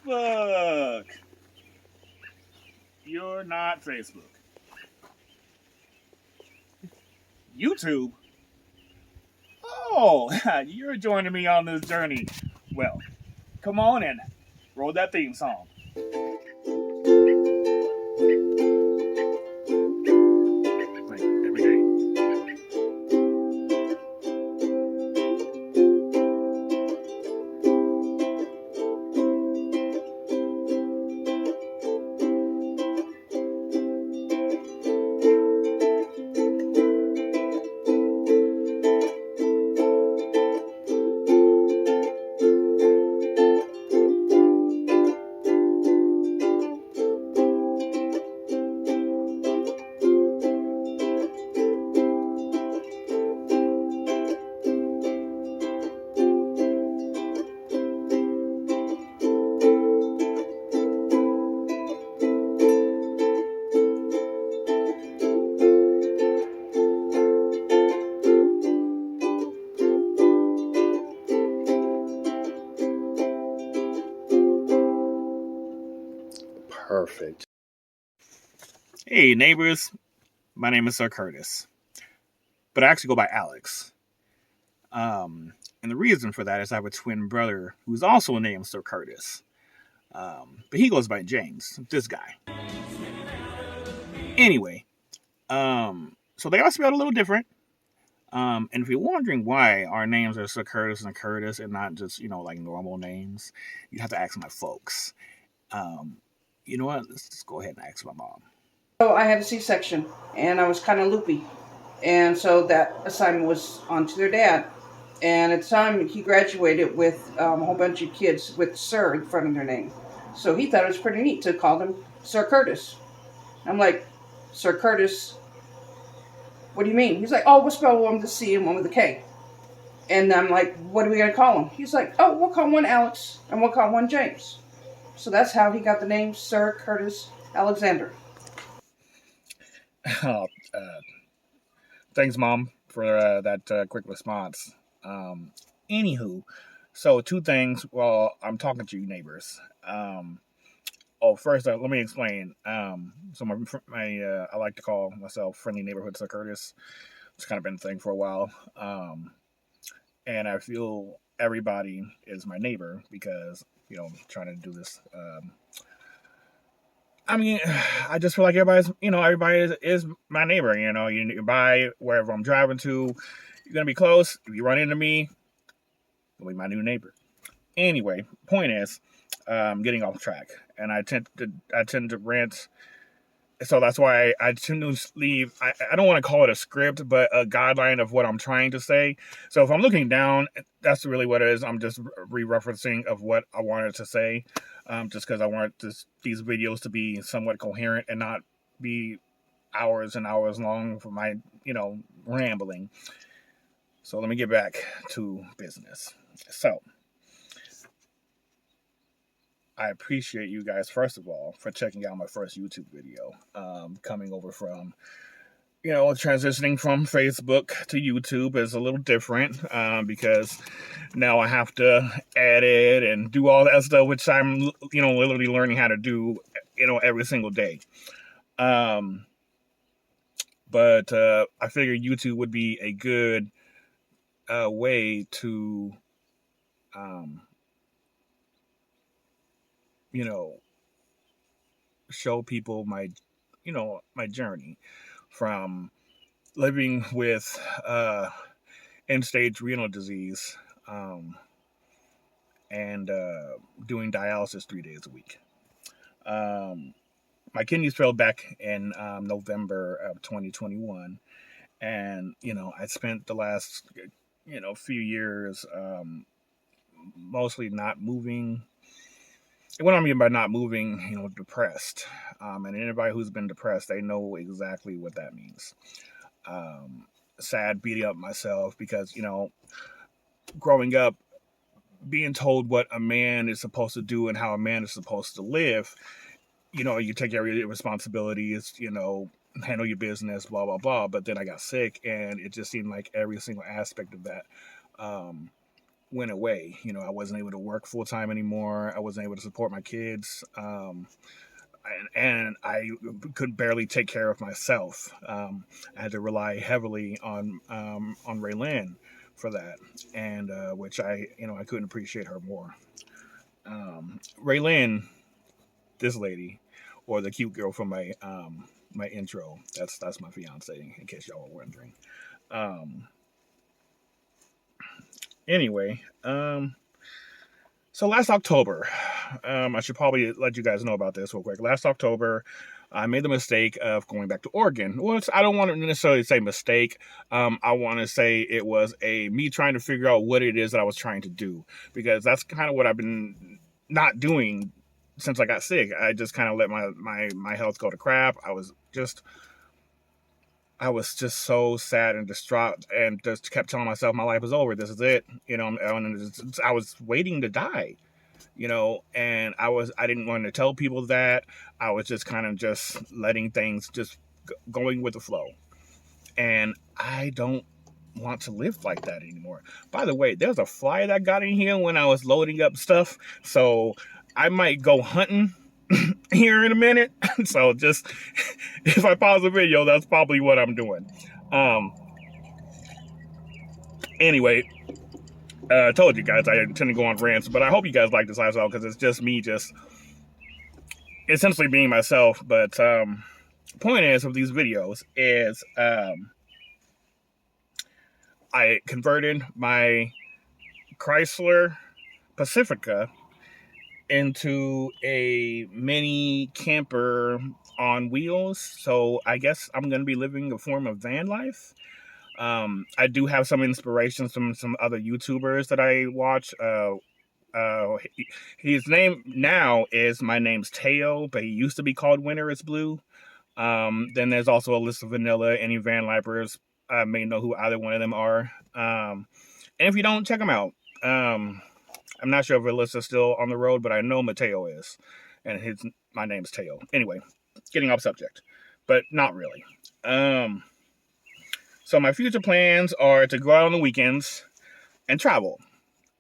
Facebook. You're not Facebook. YouTube? Oh, you're joining me on this journey. Well, come on in. Roll that theme song. Like every day. Perfect. Hey, neighbors. My name is Sir Curtis, but I actually go by Alex. And the reason for that is I have a twin brother who's also named Sir Curtis. But he goes by James, this guy. Anyway, so they are spelled a little different. And if you're wondering why our names are Sir Curtis and not just, like normal names, you have to ask my folks. You know what? Let's just go ahead and ask my mom. So I had a C-section, and I was kind of loopy, and so that assignment was on to their dad. And at the time, he graduated with a whole bunch of kids with Sir in front of their name. So he thought it was pretty neat to call them Sir Curtis. I'm like, Sir Curtis, what do you mean? He's like, oh, we'll spell one with a C and one with a K. And I'm like, what are we going to call him? He's like, oh, we'll call one Alex and we'll call one James. So that's how he got the name Sir Curtis Alexander. Oh, thanks, Mom, for that quick response. Anywho, so two things while I'm talking to you neighbors. First, let me explain. So I like to call myself Friendly Neighborhood Sir Curtis. It's kind of been a thing for a while. And I feel everybody is my neighbor because, trying to do this. I just feel like everybody is my neighbor. You buy wherever I'm driving to, you're gonna be close. If you run into me, you'll be my new neighbor. Anyway, point is, getting off track, and I tend to rant. So that's why I tend to leave. I don't want to call it a script, but a guideline of what I'm trying to say. So if I'm looking down, that's really what it is. I'm just re-referencing of what I wanted to say, just because I want these videos to be somewhat coherent and not be hours and hours long for my, rambling. So let me get back to business. So I appreciate you guys, first of all, for checking out my first YouTube video, coming over from, transitioning from Facebook to YouTube is a little different because now I have to edit and do all that stuff, which I'm, literally learning how to do, every single day. But I figured YouTube would be a good way to, show people my journey from living with end-stage renal disease and doing dialysis 3 days a week. My kidneys failed back in November of 2021, and I spent the last few years mostly not moving. What I mean by not moving, depressed. And anybody who's been depressed, they know exactly what that means. Sad, beating up myself because, growing up, being told what a man is supposed to do and how a man is supposed to live, you take care of your responsibilities, handle your business, blah, blah, blah. But then I got sick, and it just seemed like every single aspect of that went away. You know, I wasn't able to work full time anymore. I wasn't able to support my kids. And I could barely take care of myself. I had to rely heavily on Raylyn for that, and which I couldn't appreciate her more. Raylyn, this lady, or the cute girl from my intro. That's my fiance, in case y'all were wondering. Um, anyway, so last October, I should probably let you guys know about this real quick. Last October, I made the mistake of going back to Oregon. Well, I don't want to necessarily say mistake. I want to say it was me trying to figure out what it is that I was trying to do, because that's kind of what I've been not doing since I got sick. I just kind of let my health go to crap. I was just so sad and distraught, and just kept telling myself my life is over. This is it. I was waiting to die, and I didn't want to tell people that. I was just kind of just letting things just going with the flow. And I don't want to live like that anymore. By the way, there's a fly that got in here when I was loading up stuff. So I might go hunting here in a minute. So just, if I pause the video, that's probably what I'm doing. Anyway, I told you guys I tend to go on rants, but I hope you guys like this lifestyle, because it's just me just essentially being myself. But the point is of these videos is I converted my Chrysler Pacifica into a mini camper on wheels. So I guess I'm going to be living a form of van life. I do have some inspirations from some other YouTubers that I watch. His name now is My Name's Teo, but he used to be called Winter is Blue. Then there's also Alyssa Vanilla. Any van lifers may know who either one of them are. And if you don't, check them out. I'm not sure if Alyssa's still on the road, but I know Mateo is. And my name's Teo. Anyway, getting off subject, but not really. So my future plans are to go out on the weekends and travel.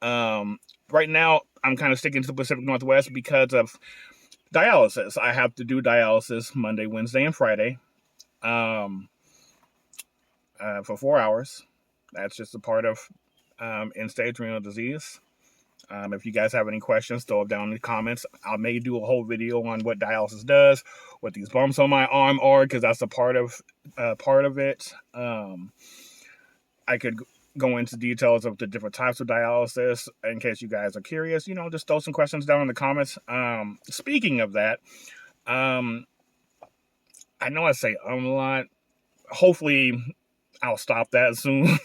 Right now, I'm kind of sticking to the Pacific Northwest because of dialysis. I have to do dialysis Monday, Wednesday, and Friday for 4 hours. That's just a part of end-stage renal disease. If you guys have any questions, throw them down in the comments. I may do a whole video on what dialysis does, what these bumps on my arm are, because that's a part of it. I could go into details of the different types of dialysis in case you guys are curious. Just throw some questions down in the comments. Speaking of that, I know I say a lot. Hopefully, I'll stop that soon.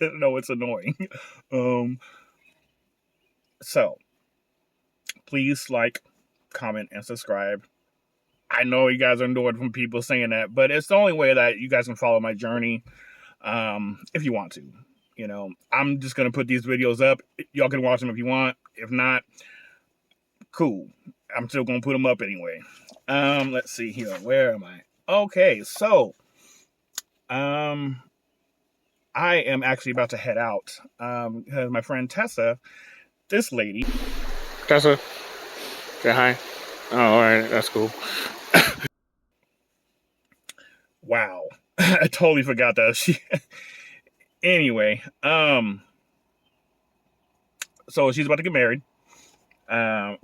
I know it's annoying. So, please like, comment, and subscribe. I know you guys are annoyed from people saying that, but it's the only way that you guys can follow my journey, if you want to. I'm just going to put these videos up. Y'all can watch them if you want. If not, cool. I'm still going to put them up anyway. Let's see here. Where am I? Okay, so, I am actually about to head out, because my friend Tessa, this lady. Tessa, say hi. Oh, all right, that's cool. Wow, I totally forgot that. Anyway, so she's about to get married. Well,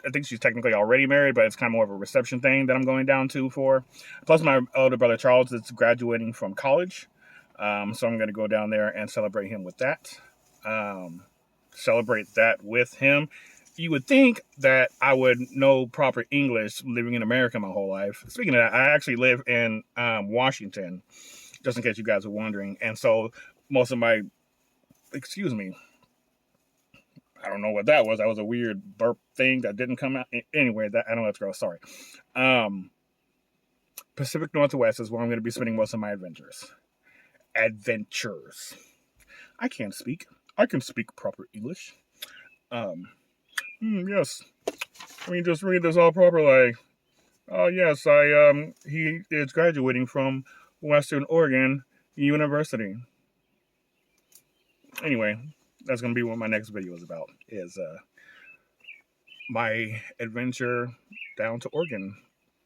I think she's technically already married, but it's kind of more of a reception thing that I'm going down to for. Plus, my older brother Charles is graduating from college, so I'm going to go down there and celebrate him with that. Celebrate that with him. You would think that I would know proper English living in America my whole life. Speaking of that, I actually live in Washington, just in case you guys are wondering. And so most of my, excuse me, I don't know what that was. That was a weird burp thing that didn't come out. Anyway, I know that's gross. Sorry. Pacific Northwest is where I'm going to be spending most of my adventures. I can't speak. I can speak proper English. Yes. Let me just read this all properly. Yes, he is graduating from Western Oregon University. Anyway, that's gonna be what my next video is about. Is my adventure down to Oregon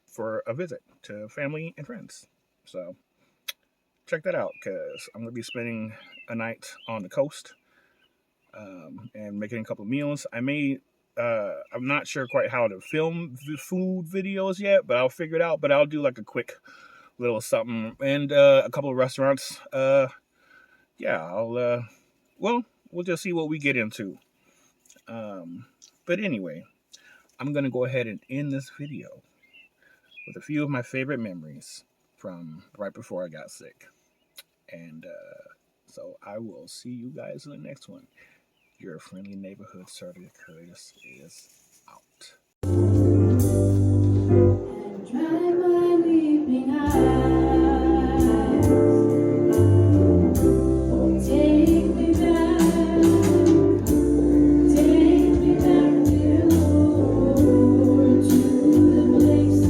for a visit to family and friends. So check that out because I'm gonna be spending a night on the coast and making a couple of meals. I may. I'm not sure quite how to film the food videos yet, but I'll figure it out. But I'll do like a quick little something and a couple of restaurants. Yeah, well, we'll just see what we get into. But anyway, I'm gonna go ahead and end this video with a few of my favorite memories from right before I got sick. And so I will see you guys in the next one. Your friendly neighborhood Sergeant Curtis is out. And dry my weeping eyes. Take me back, dear Lord, to the place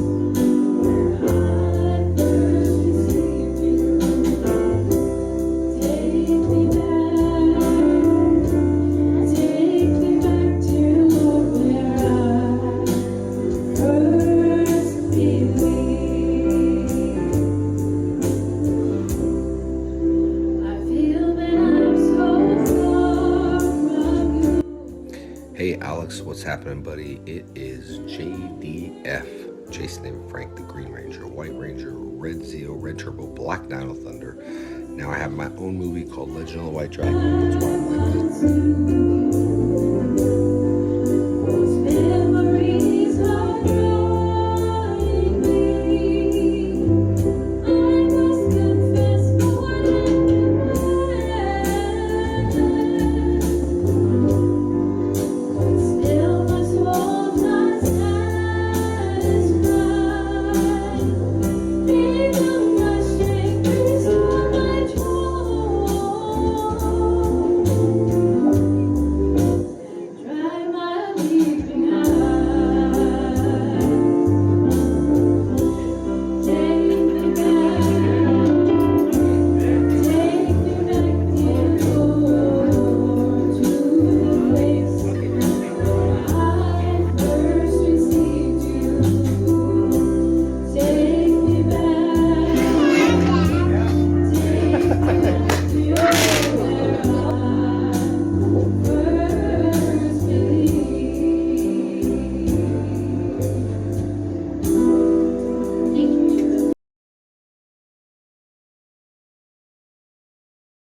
where I first received you. Take me back, dear Lord, where I first believed. I feel that I'm so far from you. Hey Alex, what's happening, buddy? It is JDF, Jason and Frank, the Green Ranger, White Ranger, Red Zeo, Red Turbo, Black Dino Thunder. Now I have my own movie called Legend of the White Dragon. That's why I'm like this.